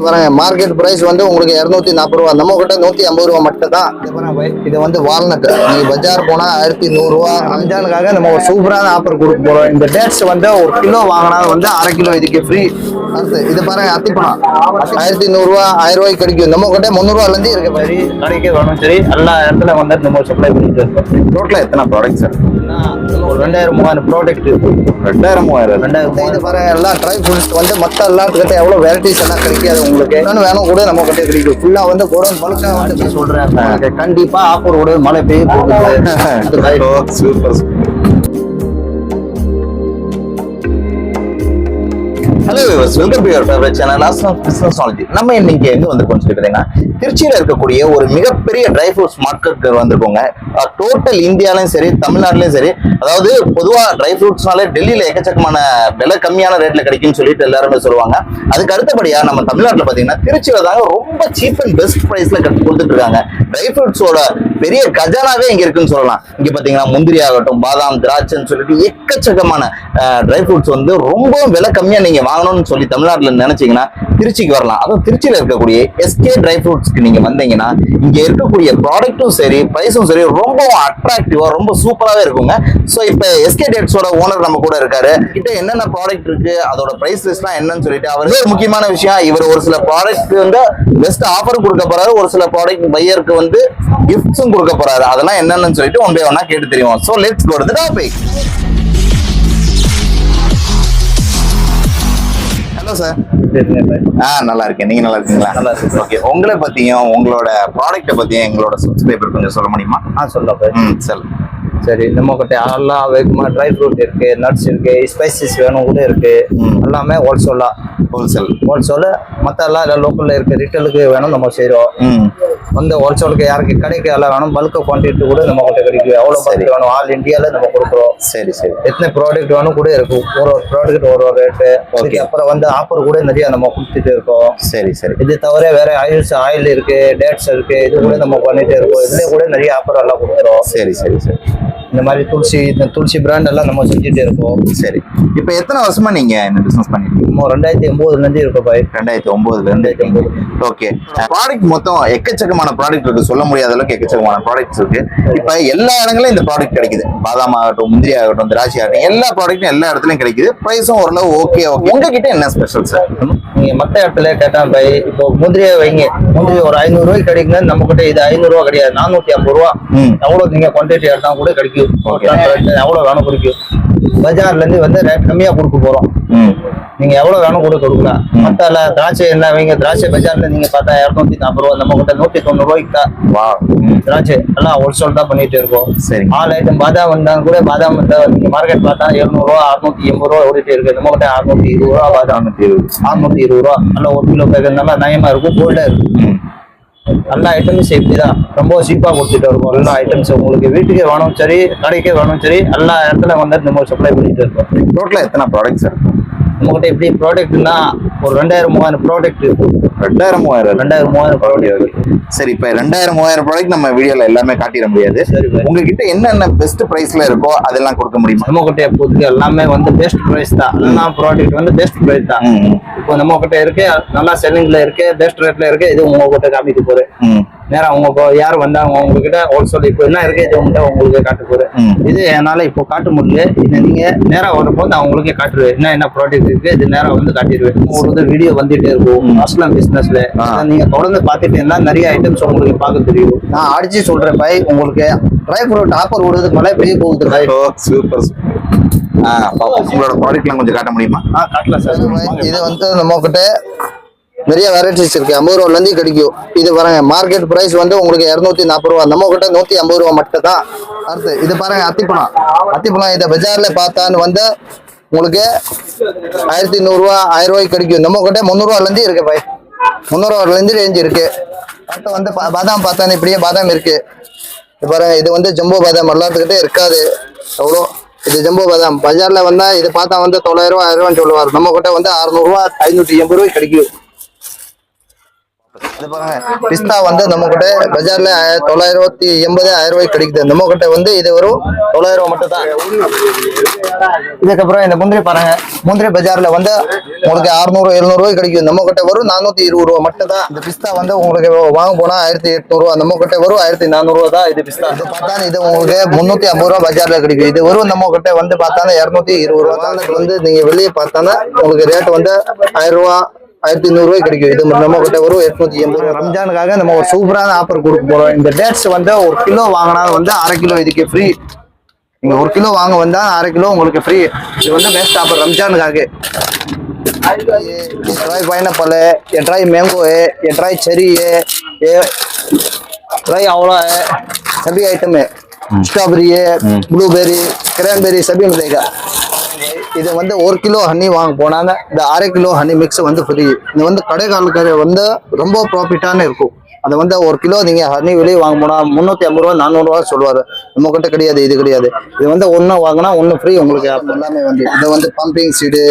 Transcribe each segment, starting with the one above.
பாருங்க market price வந்து உங்களுக்கு 240 ரூபா, நம்ம கிட்ட 150 ரூபா மட்டும் தான். இது வந்து வால்நட், நீங்க பஜார் போனா 1100 ரூபா. ரம்ஜானுக்காக நம்ம ஒரு சூப்பரான ஆஃபர் கொடுக்க போறோம். இந்த டேட்ஸ் வந்து ஒரு கிலோ வாங்கினா வந்து 1/2 கிலோ இதுக்கு ஃப்ரீ. அடுத்து இது பாருங்க அத்திப்பழம் 1100 ரூபா, 1000 ரூபாய்க்கு கிடைக்கும். நம்ம கிட்ட 300 ரூபால இருந்து இருக்கு. மாதிரி கடைக்கு வேணும் சரி, எல்லா இடத்துல வந்து நம்ம சப்ளை பண்ணிட்டு இருக்கோம். டோட்டலா எத்தனை ப்ராடக்ட் சார்? ஒரு 2000-3000 ப்ராடக்ட் இருக்கு. 2000 இது பாருங்க எல்லாம் ட்ரை ஃப்ரூட்ஸ் வந்து மத்த எல்லாத்துக்கிட்ட எவ்வளவு வெரைட்டிஸ் எல்லாம் கிடைக்காது. உங்களுக்கு என்னன்னு வேணும் கூட நம்ம கிட்ட கிடைக்கும். ஃபுல்லா வந்து கோடன் பல்கா வந்து சொல்றேன். கண்டிப்பா ஆஃபர் கூட மழை பெய்ய போகுது. Super. Hello viewers, welcome to your favourite channel Astrum business knowledge. நம்ம இன்னைக்கு எங்க வந்திருக்கோம் சொல்லிட்டீங்கன்னா, திருச்சியில இருக்கக்கூடிய ஒரு மிகப்பெரிய ட்ரை ஃப்ரூட்ஸ் மார்க்கெட் வந்திருக்கோங்க. டோட்டல் இந்தியாலையும் சரி தமிழ்நாட்டிலையும் சரி, அதாவது பொதுவா ட்ரை ஃப்ரூட்ஸ்னாலே டெல்லியில எக்கச்சக்கமான விலை கம்மியான ரேட்ல கிடைக்கும்னு சொல்லிட்டு எல்லாருமே சொல்லுவாங்க. அதுக்கு அடுத்தபடியா நம்ம தமிழ்நாட்டில் பாத்தீங்கன்னா திருச்சியில தாங்க ரொம்ப சீப் அண்ட் பெஸ்ட் பிரைஸ்ல கொடுத்துட்டு இருக்காங்க. ட்ரை ஃப்ரூட்ஸோட பெரிய கஜானாவே இங்க இருக்குன்னு சொல்லலாம். இங்க பாத்தீங்கன்னா முந்திரி ஆகட்டும், பாதாம், திராட்சைன்னு சொல்லிட்டு எக்கச்சக்கமான ட்ரை ஃப்ரூட்ஸ் வந்து ரொம்ப விலை கம்மியா நீங்க வாங்கணும்னு சொல்லி தமிழ்நாட்டுல நினைச்சீங்கன்னா திருச்சிக்கு வரலாம். அதுவும் திருச்சியில இருக்கக்கூடிய எஸ்கே ட்ரை ஃப்ரூட்ஸ்க்கு நீங்க வந்தீங்கன்னா இங்க இருக்கக்கூடிய ப்ராடக்ட்டும் சரி, பிரைஸும் சரி ரொம்ப அட்ராக்டிவா ரொம்ப சூப்பராகவே இருக்குங்க. ஸோ இப்போ எஸ்கே டேட்ஸோட ஓனர் நம்ம கூட இருக்காரு. கிட்ட என்னென்ன ப்ராடக்ட் இருக்கு, அதோட பிரைஸ் லிஸ்ட்லாம் என்னன்னு சொல்லிட்டு அவர் முக்கியமான விஷயம், இவர் ஒரு சில ப்ராடக்ட் வந்து பெஸ்ட் ஆஃபரும் கொடுக்க போறாரு, ஒரு சில ப்ராடக்ட் பையருக்கு வந்து கிஃப்ட்ஸும் கொடுக்க போறாரு. அதெல்லாம் என்னன்னு சொல்லிட்டு ஒன் பை ஒன்னா கேட்டு தெரியும். So let's go to the topic. Hello sir. நல்லா இருக்கேன். நீங்க நல்லா இருக்கீங்களா? நல்லா இருக்கு. ஓகே, உங்களை பத்தியும் உங்களோட ப்ராடக்ட்டை பத்தியும் எங்களோட சப்ஸ்கிரைபர் கொஞ்சம் சொல்ல முடியுமா? சொல்லுங்க. சரி, நம்ம கிட்ட எல்லா விதமான ட்ரை ஃப்ரூட் இருக்கு, நட்ஸ் இருக்கு, ஸ்பைசஸ் வேணும் கூட இருக்கு. எல்லாமே ஹோல்சேல் மற்ற எல்லாம் லோக்கல்ல இருக்கு. ரிட்டேலுக்கு வேணும் நம்ம செய்யறோம். வந்து ஹோல்சேலுக்கு யாருக்கு கடைக்கு எல்லாம் வேணும், பல்க் குவான்டிட்டி கூட நம்ம கிட்ட கிடைக்கும். எவ்வளவு பல்க் வேணும் ஆல் இந்தியால நம்ம கொடுக்குறோம். சரி. எத்தனை ப்ராடக்ட் வேணும் கூட இருக்கும். ஒரு ப்ராடக்ட் ஒரு ரேட்டு. அதுக்கு அப்புறம் வந்து ஆஃபர் கூட நிறைய நம்ம கொடுத்துட்டு இருக்கோம். சரி. இது தவிர வேற ஆயில் இருக்கு, டேட்ஸ் இருக்கு, இது கூட நம்ம பண்ணிட்டே இருக்கோம். இதுல கூட நிறைய ஆஃபர் எல்லாம் கொடுக்குறோம். சரி. இந்த மாதிரி துளசி பிராண்ட் எல்லாம் நம்ம செஞ்சுட்டே இருக்கோம். சரி, இப்போ எத்தனை வருஷமா நீங்க இந்த பிசினஸ் பண்ணிருக்கீங்க? 2009ல இருந்து இருக்கோம் பாய். 2009ல இருந்து. ஓகே, ப்ராடக்ட் மொத்தம் எக்கச்சக்கமான ப்ராடக்ட் இருக்கு, சொல்ல முடியாத அளவுக்கு எக்கச்சக்கமான ப்ராடக்ட்ஸ் இருக்கு. இப்ப எல்லா இடங்களையும் இந்த ப்ராடக்ட் கிடைக்குது. பாதாம் ஆகட்டும், முந்திரி ஆகட்டும், திராட்சை ஆகட்டும், எல்லா ப்ராடக்ட்டும் எல்லா இடத்துலயும் கிடைக்குது. பிரைஸும் ஓரளவு ஓகே. உங்ககிட்ட என்ன ஸ்பெஷல் சார்? நீங்க மத்த இடத்துல கேட்டா பாய், இப்போ முந்திரியை வைங்க, முந்திரி ஒரு 500 ரூபாய்க்கு கிடைக்குங்க. நம்ம கிட்ட இது 500 ரூபா கிடையாது, 450 ரூபா. எவ்வளவு நீங்க குவான்டிட்டி எடுத்தா கூட கிடைக்கும். எவ்வளவு வேணும் கிடைக்கும். பஜார்ல இருந்து வந்து ரேட் கம்மியா கொடுக்க போறோம். நீங்க எவ்வளவு வேணும் கூட கொடுக்கலாம். மத்த திராட்சை என்ன வைங்க, திராட்சை பஜார்ல நீங்க பார்த்தா 240 ரூபா, நம்ம கிட்ட 190 ரூபாய்க்கு தான் திராட்சை எல்லாம் ஹோல்சேல் தான் பண்ணிட்டு இருக்கோம். சரி, ஆல் ஐட்டம் பாதாம் வந்தாலும் கூட பாதாம் நீங்க மார்க்கெட் பார்த்தா 700 ரூபா, 680 ரூபா ஓடிட்டு இருக்கு. நம்ம கிட்ட 620 ரூபா பாதாம், 620 ரூபா. நல்லா ஒரு கிலோ பேக்கெட் நல்லா நயமா இருக்கும், கோல்டா இருக்கும். எல்லா ஐட்டமும் சேஃப்டி தான், ரொம்ப சீப்பா கொடுத்துட்டு இருக்கோம். எல்லா ஐட்டம்ஸ் உங்களுக்கு வீட்டுக்கே வேணும் சரி, கடைக்கே வேணும் சரி, எல்லா இடத்துல வந்து நம்ம சப்ளை பண்ணிட்டு இருக்கோம். டோட்டலா எத்தனை ப்ராடக்ட் சார் நம்மகிட்ட? எப்படி ப்ராடக்ட்னா ஒரு 2000-3000 ப்ராடக்ட் இருக்கு. 2000-3000 ப்ராடக்ட். சரி, இப்ப 2000-3000 ப்ராடக்ட் நம்ம வீடியோல எல்லாமே காட்டிட முடியாது. உங்ககிட்ட என்னென்ன பெஸ்ட் பிரைஸ்ல இருக்கோ அதெல்லாம் கொடுக்க முடியுமா? நம்ம கிட்ட எப்போதுக்கு எல்லாமே வந்து பெஸ்ட் பிரைஸ் தான். எல்லா ப்ராடக்ட் வந்து பெஸ்ட் பிரைஸ் தான். இப்போ நம்ம கிட்ட இருக்கு, நல்லா செல்லிங்ல இருக்கு, பெஸ்ட் ரேட்ல இருக்கு. இது உங்க கிட்ட காமிக்க போறேன். நேரம் அவங்க யார் வந்தாங்க உங்ககிட்ட ஹோல்சேல் இப்போ என்ன இருக்கு இது உங்களுக்கு காட்ட போறேன். இது என்னால இப்போ காட்ட முடியல. இது நீங்க நேரம் வரும்போது நான் உங்களுக்கே காட்டுருவேன். என்ன ப்ராடக்ட் இருக்கு, இது நேரம் வந்து காட்டிடுவேன். உங்களுக்கு வீடியோ வந்துட்டே இருக்கும் அஸ்லாம் பிசினஸ்ல. நீங்க தொடர்ந்து பாத்துட்டு இருந்தா நிறைய ஐட்டம்ஸ் உங்களுக்கு பார்க்க தெரியும். நான் அடிச்சு சொல்றேன் பாய், உங்களுக்கு ட்ரை ஃப்ரூட் ஆஃபர் விடுறதுக்கு மழை பெய்ய போகுது பாய். சூப்பர். உங்களோட ப்ராடக்ட்லாம் கொஞ்சம் காட்ட முடியுமா? காட்டலாம் சார். இது வந்து நம்ம கிட்ட நிறைய வெரைட்டிஸ் இருக்கு. 50 ரூபால இருந்து கிடைக்கும். இது பாருங்க மார்க்கெட் பிரைஸ் வந்து உங்களுக்கு 240 ரூபா, நம்ம கிட்ட 150 ரூபா மட்டும் தான். அடுத்து இது பாருங்க அத்திப்பழம். இதை பஜார்ல பார்த்தான்னு வந்து உங்களுக்கு 1100 ரூபா, 1000 ரூபாய்க்கு கிடைக்கும். நம்ம கிட்ட 300 ரூபால இருந்து இருக்கு பாய். 300 ரூபால இருந்து ரேஞ்ச் இருக்கு. அடுத்து வந்து பாதாம் பார்த்தான்னு இப்படியே பாதாம் இருக்கு. இது பாருங்க, இது வந்து ஜம்போ பாதாம் எல்லாத்துக்கிட்டே இருக்காது அவ்வளோ. இது ஜம்போ பாதாம் பஜார்ல வந்தா இது பார்த்தா வந்து 900 ரூபா, 1000 ரூபான்னு சொல்லுவாரு. நம்ம கிட்ட வந்து 600 ரூபா, 580 ரூபாய்க்கு கிடைக்கும். இது பாருங்க பிஸ்தா வந்து நம்ம கிட்ட பஜார்ல 980 1000 ரூபாய்க்கு கிடைக்குது. நம்ம கிட்ட வந்து இது வரும் 900 ரூபாய் மட்டும் தான். இதுக்கப்புறம் இந்த முந்திரி பாருங்க, முந்திரி பஜார்ல வந்து உங்களுக்கு 600 700 ரூபாய் கிடைக்கும். நம்ம கிட்ட வரும் 420 ரூபாய் மட்டும் தான். இந்த பிஸ்தா வந்து உங்களுக்கு வாங்க போனா 1800 ரூபாய், நம்ம கிட்ட வரும் 1400 ரூபாய் தான் இது பிஸ்தா. இது பார்த்தா இது உங்களுக்கு 350 ரூபாய் பஜார்ல கிடைக்கும். இது வரும் நம்ம கிட்ட வந்து பார்த்தா 220 ரூபாய் தான். வந்து நீங்க வெளியே பார்த்தானா உங்களுக்கு ரேட் வந்து 1000 ரூபாய் 1100 ரூபாய் கிடைக்கும். இது நம்ம கிட்ட ஒரு 880 ரூபாய். ரம்ஜானுக்காக நம்ம ஒரு சூப்பரான ஆஃபர் கொடுக்க போறோம். இந்த டேட்ஸ் வந்து 1 கிலோ வாங்கினா வந்து 1/2 கிலோ இதுக்கு ஃப்ரீ. நீங்க 1 கிலோ வாங்க வந்தா 1/2 கிலோ உங்களுக்கு ஃப்ரீ. இது வந்து பெஸ்ட் ஆஃபர் ரம்ஜானுக்காக. Try pineapple, try mango, try cherry, try आंवला है, सभी आइटम है. स्ट्रॉबेरी है, ब्लूबेरी, क्रैनबेरी सभी मिलेगा. இது வந்து 1 கிலோ ஹனி வாங்க போனாங்க இந்த 1/2 கிலோ ஹனி மிக்ஸ் வந்து ஃப்ரீ. இது வந்து கடைக்காரருக்கு வந்து ரொம்ப ப்ராஃபிட்டான இருக்கும். அது வந்து 1 கிலோ நீங்க ஹனி வெளியே வாங்க போனா 350 ரூபாய் 400 ரூபாய் சொல்லுவாரு. நம்ம கிட்ட கிடையாது, இது கிடையாது. இது வந்து ஒன்னு வாங்கினா ஒன்னு ஃப்ரீ உங்களுக்கு. எல்லாமே வந்து இது வந்து பம்பிங் சீடு,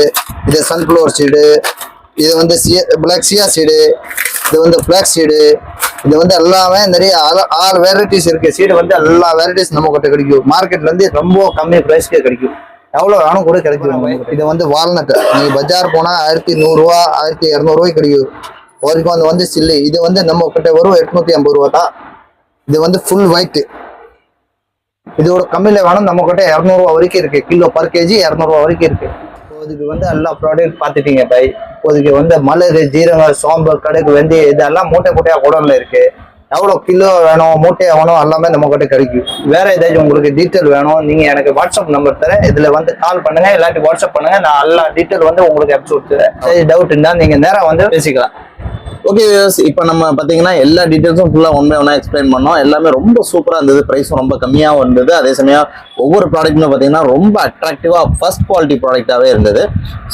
இது சன்ஃப்ளவர் சீடு, இது வந்து பிளாக் சியா சீடு, இது வந்து ஃபிளாக்ஸ் சீடு, இது வந்து எல்லாமே நிறைய ஆல் வெரைட்டிஸ் இருக்கு. சீடு வந்து எல்லா வெரைட்டிஸ் நம்ம கிட்ட கிடைக்கும். மார்க்கெட்ல இருந்து ரொம்ப கம்மி பிரைஸ்க்கே கிடைக்கும். எவ்வளவு வேணும் கூட கிடைக்கும். இது வந்து வால்நட், நீங்க பஜார் போனா 1100 ரூபா 1200 ரூபாய்க்கு கிடைக்கும். வரைக்கும் அது வந்து சில்லி. இது வந்து நம்ம கிட்ட வரும் 850 ரூபா தான். இது வந்து ஃபுல் ஒயிட். இதோட கம்மியில வேணும் நம்ம கிட்ட 200 ரூபா வரைக்கும் இருக்கு. கிலோ பர் கேஜி 200 ரூபா வரைக்கும் இருக்கு. இதுக்கு வந்து எல்லா ப்ராடக்ட் பார்த்துட்டீங்க பை. இதுக்கு வந்து மிளகு, ஜீரகம், சோம்பு, கடுகு, வெந்தயம் இதெல்லாம் மூட்டை மூட்டையா குடம்ல இருக்கு. எவ்வளோ கிலோ வேணும், மூட்டையா வேணும், எல்லாமே நம்ம கிட்ட கிடைக்கும். வேற ஏதாச்சும் உங்களுக்கு டீட்டெயில் வேணும், நீங்க எனக்கு வாட்ஸ்அப் நம்பர் தரேன், இதுல வந்து கால் பண்ணுங்க, இல்லாட்டி வாட்ஸ்அப் பண்ணுங்க. நான் எல்லா டீட்டெயில் வந்து உங்களுக்கு அனுப்பிச்சு கொடுத்துறேன். டவுட் இருந்தா நீங்க நேரா வந்து பேசிக்கலாம். ஓகே வியூவர்ஸ், இப்போ நம்ம பார்த்தீங்கன்னா எல்லா டீட்டெயில்ஸும் ஃபுல்லாக ஒன் பை ஒன்னாக எக்ஸ்பிளைன் பண்ணோம். எல்லாமே ரொம்ப சூப்பராக இருந்தது, ப்ரைஸும் ரொம்ப கம்மியாகவும் இருந்தது. அதே சமயம் ஒவ்வொரு ப்ராடக்ட்டுமே பார்த்தீங்கன்னா ரொம்ப அட்ராக்டிவாக ஃபர்ஸ்ட் குவாலிட்டி ப்ராடக்டாகவே இருந்தது.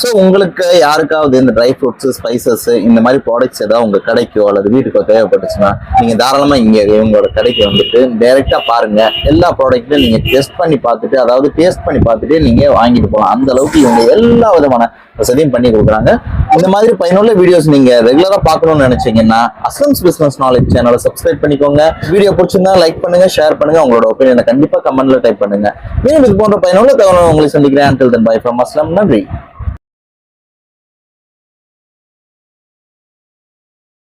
ஸோ உங்களுக்கு யாருக்காவது இந்த ட்ரை ஃப்ரூட்ஸு, ஸ்பைசஸ் இந்த மாதிரி ப்ராடக்ட்ஸ் ஏதாவது உங்கள் கடைக்கோ அல்லது வீட்டுக்கோ தேவைப்பட்டுச்சுன்னா நீங்கள் தாராளமாக இங்கே இவங்களோட கடைக்கு வந்துட்டு டைரெக்டாக பாருங்கள். எல்லா ப்ராடக்ட்டையும் நீங்கள் டெஸ்ட் பண்ணி பார்த்துட்டு, அதாவது டேஸ்ட் பண்ணி பார்த்துட்டு நீங்கள் வாங்கிட்டு போகலாம். அந்த அளவுக்கு இவங்க எல்லா விதமான வசதியும் பண்ணி கொடுக்குறாங்க. இந்த மாதிரி பயனுள்ள வீடியோஸ் நீங்க ரெகுலரா பார்க்கணும்னு நினைச்சீங்கன்னா அஸ்லம்ஸ் பிசினஸ் நாலேஜ் சேனலை சப்ஸ்கிரைப் பண்ணிக்கோங்க. வீடியோ பிடிச்சிருந்தா லைக் பண்ணுங்க, ஷேர் பண்ணுங்க, உங்களோட ஒப்பீனியனை கண்டிப்பா கமெண்ட்ல டைப் பண்ணுங்க. மேலும் இது போன்ற பயனுள்ள தகவல் உங்களை சந்திக்கிறேன். Until then, bye from Aslam. நன்றி.